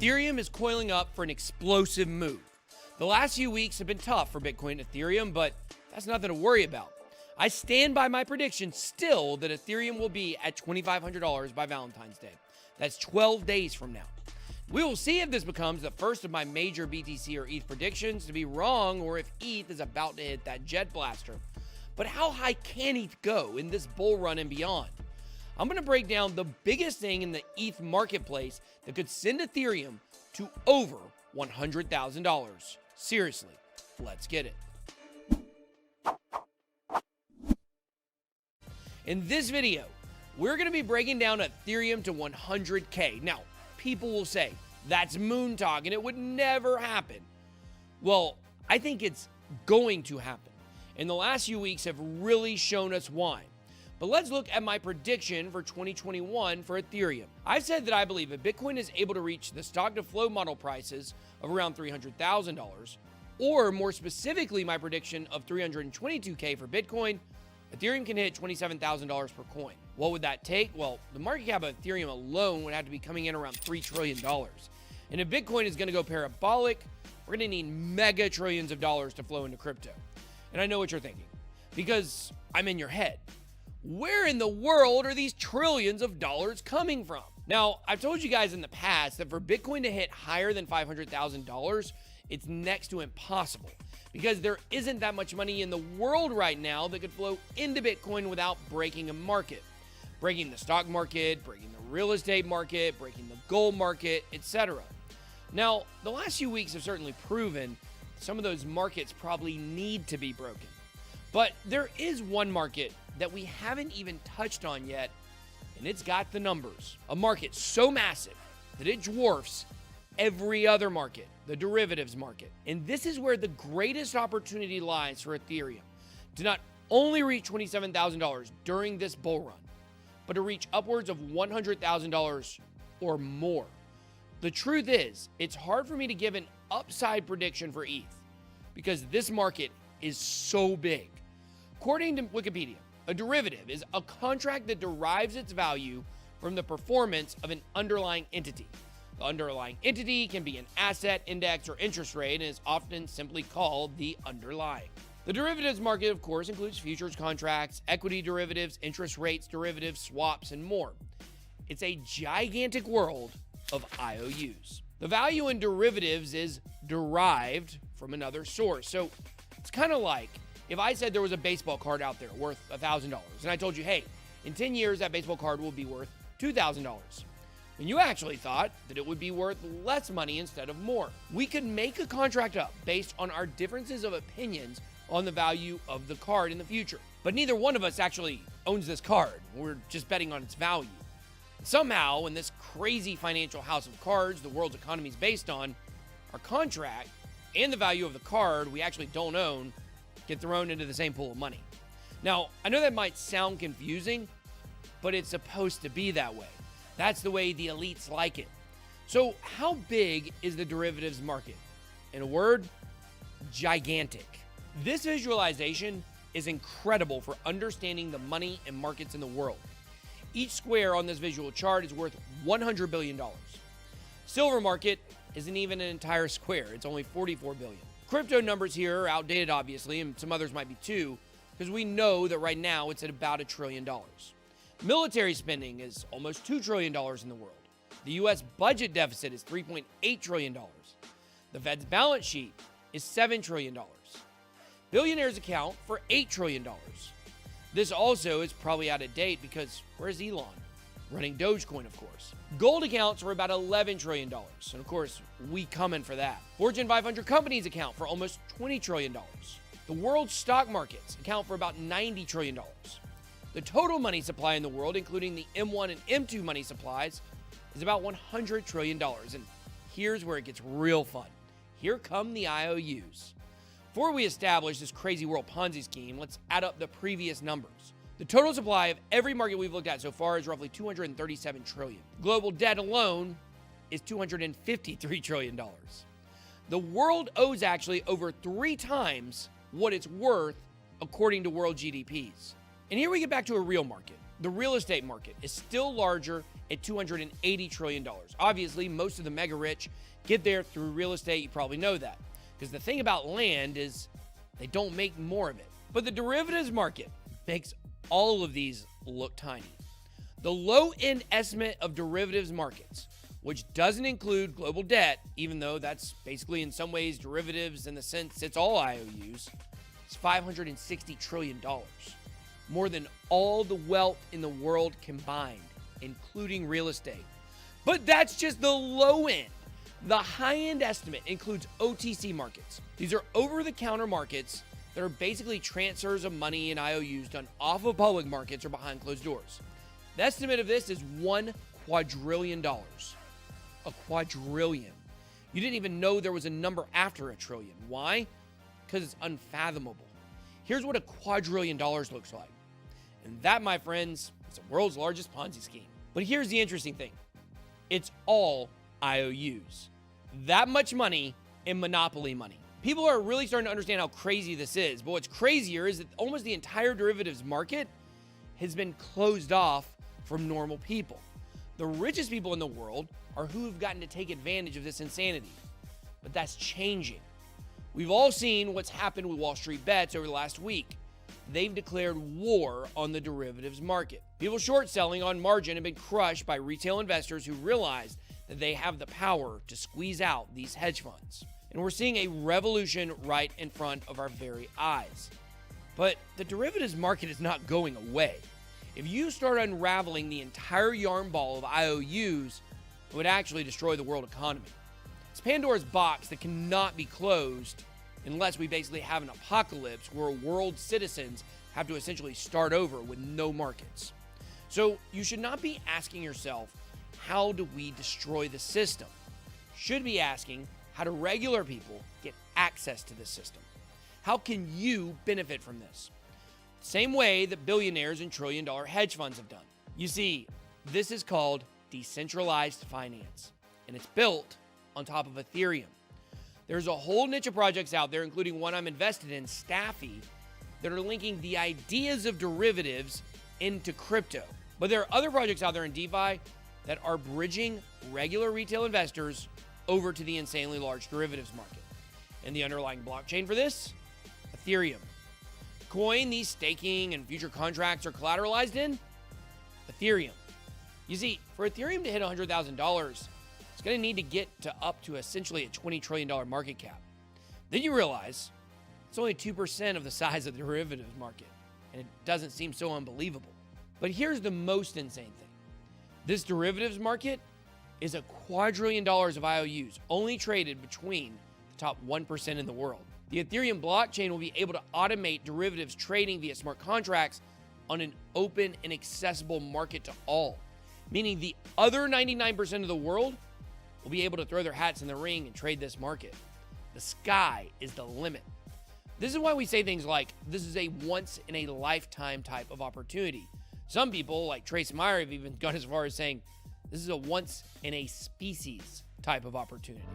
Ethereum is coiling up for an explosive move. The last few weeks have been tough for Bitcoin and Ethereum, but that's nothing to worry about. I stand by my prediction still that Ethereum will be at $2,500 by Valentine's Day. That's 12 days from now. We will see if this becomes the first of my major BTC or ETH predictions to be wrong, or if ETH is about to hit that jet blaster. But how high can ETH go in this bull run and beyond? I'm going to break down the biggest thing in the ETH marketplace that could send Ethereum to over $100,000. Seriously, let's get it. In this video, we're going to be breaking down Ethereum to 100K. Now, people will say, that's moon talk and it would never happen. Well, I think it's going to happen. And the last few weeks have really shown us why. But let's look at my prediction for 2021 for Ethereum. I've said that I believe if Bitcoin is able to reach the stock-to-flow model prices of around $300,000, or more specifically my prediction of $322K for Bitcoin, Ethereum can hit $27,000 per coin. What would that take? Well, the market cap of Ethereum alone would have to be coming in around $3 trillion. And if Bitcoin is going to go parabolic, we're going to need mega trillions of dollars to flow into crypto. And I know what you're thinking, because I'm in your head. Where in the world are these trillions of dollars coming from? Now, I've told you guys in the past that for Bitcoin to hit higher than $500,000, it's next to impossible, because there isn't that much money in the world right now that could flow into Bitcoin without breaking a market. Breaking the stock market, breaking the real estate market, breaking the gold market, etc. Now, the last few weeks have certainly proven some of those markets probably need to be broken. But there is one market that we haven't even touched on yet, and it's got the numbers. A market so massive that it dwarfs every other market, the derivatives market. And this is where the greatest opportunity lies for Ethereum to not only reach $27,000 during this bull run, but to reach upwards of $100,000 or more. The truth is, it's hard for me to give an upside prediction for ETH because this market is so big. According to Wikipedia, a derivative is a contract that derives its value from the performance of an underlying entity. The underlying entity can be an asset, index, or interest rate, and is often simply called the underlying. The derivatives market, of course, includes futures contracts, equity derivatives, interest rates derivatives, swaps, and more. It's a gigantic world of IOUs. The value in derivatives is derived from another source. So it's kind of like if I said there was a baseball card out there worth $1,000, and I told you, hey, in 10 years, that baseball card will be worth $2,000. And you actually thought that it would be worth less money instead of more. We could make a contract up based on our differences of opinions on the value of the card in the future. But neither one of us actually owns this card. We're just betting on its value. Somehow, in this crazy financial house of cards the world's economy is based on, our contract and the value of the card we actually don't own get thrown into the same pool of money. Now, I know that might sound confusing, but it's supposed to be that way. That's the way the elites like it. So how big is the derivatives market? In a word, gigantic. This visualization is incredible for understanding the money and markets in the world. Each square on this visual chart is worth $100 billion. Silver market isn't even an entire square. It's only $44 billion. Crypto numbers here are outdated, obviously, and some others might be too, because we know that right now it's at about $1 trillion. Military spending is almost $2 trillion in the world. The U.S. budget deficit is $3.8 trillion. The Fed's balance sheet is $7 trillion. Billionaires account for $8 trillion. This also is probably out of date because where's Elon? Running Dogecoin, of course. Gold accounts for about $11 trillion. And of course, we coming for that. Fortune 500 companies account for almost $20 trillion. The world's stock markets account for about $90 trillion. The total money supply in the world, including the M1 and M2 money supplies, is about $100 trillion. And here's where it gets real fun. Here come the IOUs. Before we establish this crazy world Ponzi scheme, let's add up the previous numbers. The total supply of every market we've looked at so far is roughly $237 trillion. Global debt alone is $253 trillion. The world owes actually over 3 times what it's worth according to world GDPs. And here we get back to a real market. the real estate market is still larger at $280 trillion. Obviously, most of the mega rich get there through real estate. You probably know that. Because the thing about land is they don't make more of it. But the derivatives market makes all of these look tiny. The low-end estimate of derivatives markets, which doesn't include global debt, even though that's basically in some ways derivatives in the sense it's all IOUs, is $560 trillion. More than all the wealth in the world combined, including real estate. But that's just the low end. The high-end estimate includes OTC markets. These are over-the-counter markets that are basically transfers of money and IOUs done off of public markets or behind closed doors. The estimate of this is $1 quadrillion. A quadrillion. You didn't even know there was a number after a trillion. Why? Because it's unfathomable. Here's what a quadrillion dollars looks like. And that, my friends, is the world's largest Ponzi scheme. But here's the interesting thing. It's all IOUs. That much money in monopoly money. People are really starting to understand how crazy this is. But what's crazier is that almost the entire derivatives market has been closed off from normal people. The richest people in the world are who have gotten to take advantage of this insanity. But that's changing. We've all seen what's happened with Wall Street bets over the last week. They've declared war on the derivatives market. People short selling on margin have been crushed by retail investors who realize that they have the power to squeeze out these hedge funds. And we're seeing a revolution right in front of our very eyes. But the derivatives market is not going away. If you start unraveling the entire yarn ball of IOUs, it would actually destroy the world economy. It's Pandora's box that cannot be closed unless we basically have an apocalypse where world citizens have to essentially start over with no markets. So you should not be asking yourself, how do we destroy the system? You should be asking, how do regular people get access to this system? How can you benefit from this? Same way that billionaires and trillion-dollar hedge funds have done. You see, this is called decentralized finance, and it's built on top of Ethereum. There's a whole niche of projects out there, including one I'm invested in, Staffy, that are linking the ideas of derivatives into crypto. But there are other projects out there in DeFi that are bridging regular retail investors over to the insanely large derivatives market. And the underlying blockchain for this? Ethereum. Coin these staking and future contracts are collateralized in? Ethereum. You see, for Ethereum to hit $100,000, it's going to need to get to up to essentially a $20 trillion market cap. Then you realize it's only 2% of the size of the derivatives market, and it doesn't seem so unbelievable. But here's the most insane thing. This derivatives market is $2 quadrillion of IOUs, only traded between the top 1% in the world. The Ethereum blockchain will be able to automate derivatives trading via smart contracts on an open and accessible market to all, meaning the other 99% of the world will be able to throw their hats in the ring and trade this market. The sky is the limit. This is why we say things like, this is a once-in-a-lifetime type of opportunity. Some people, like Trace Meyer, have even gone as far as saying, this is a once-in-a-species type of opportunity.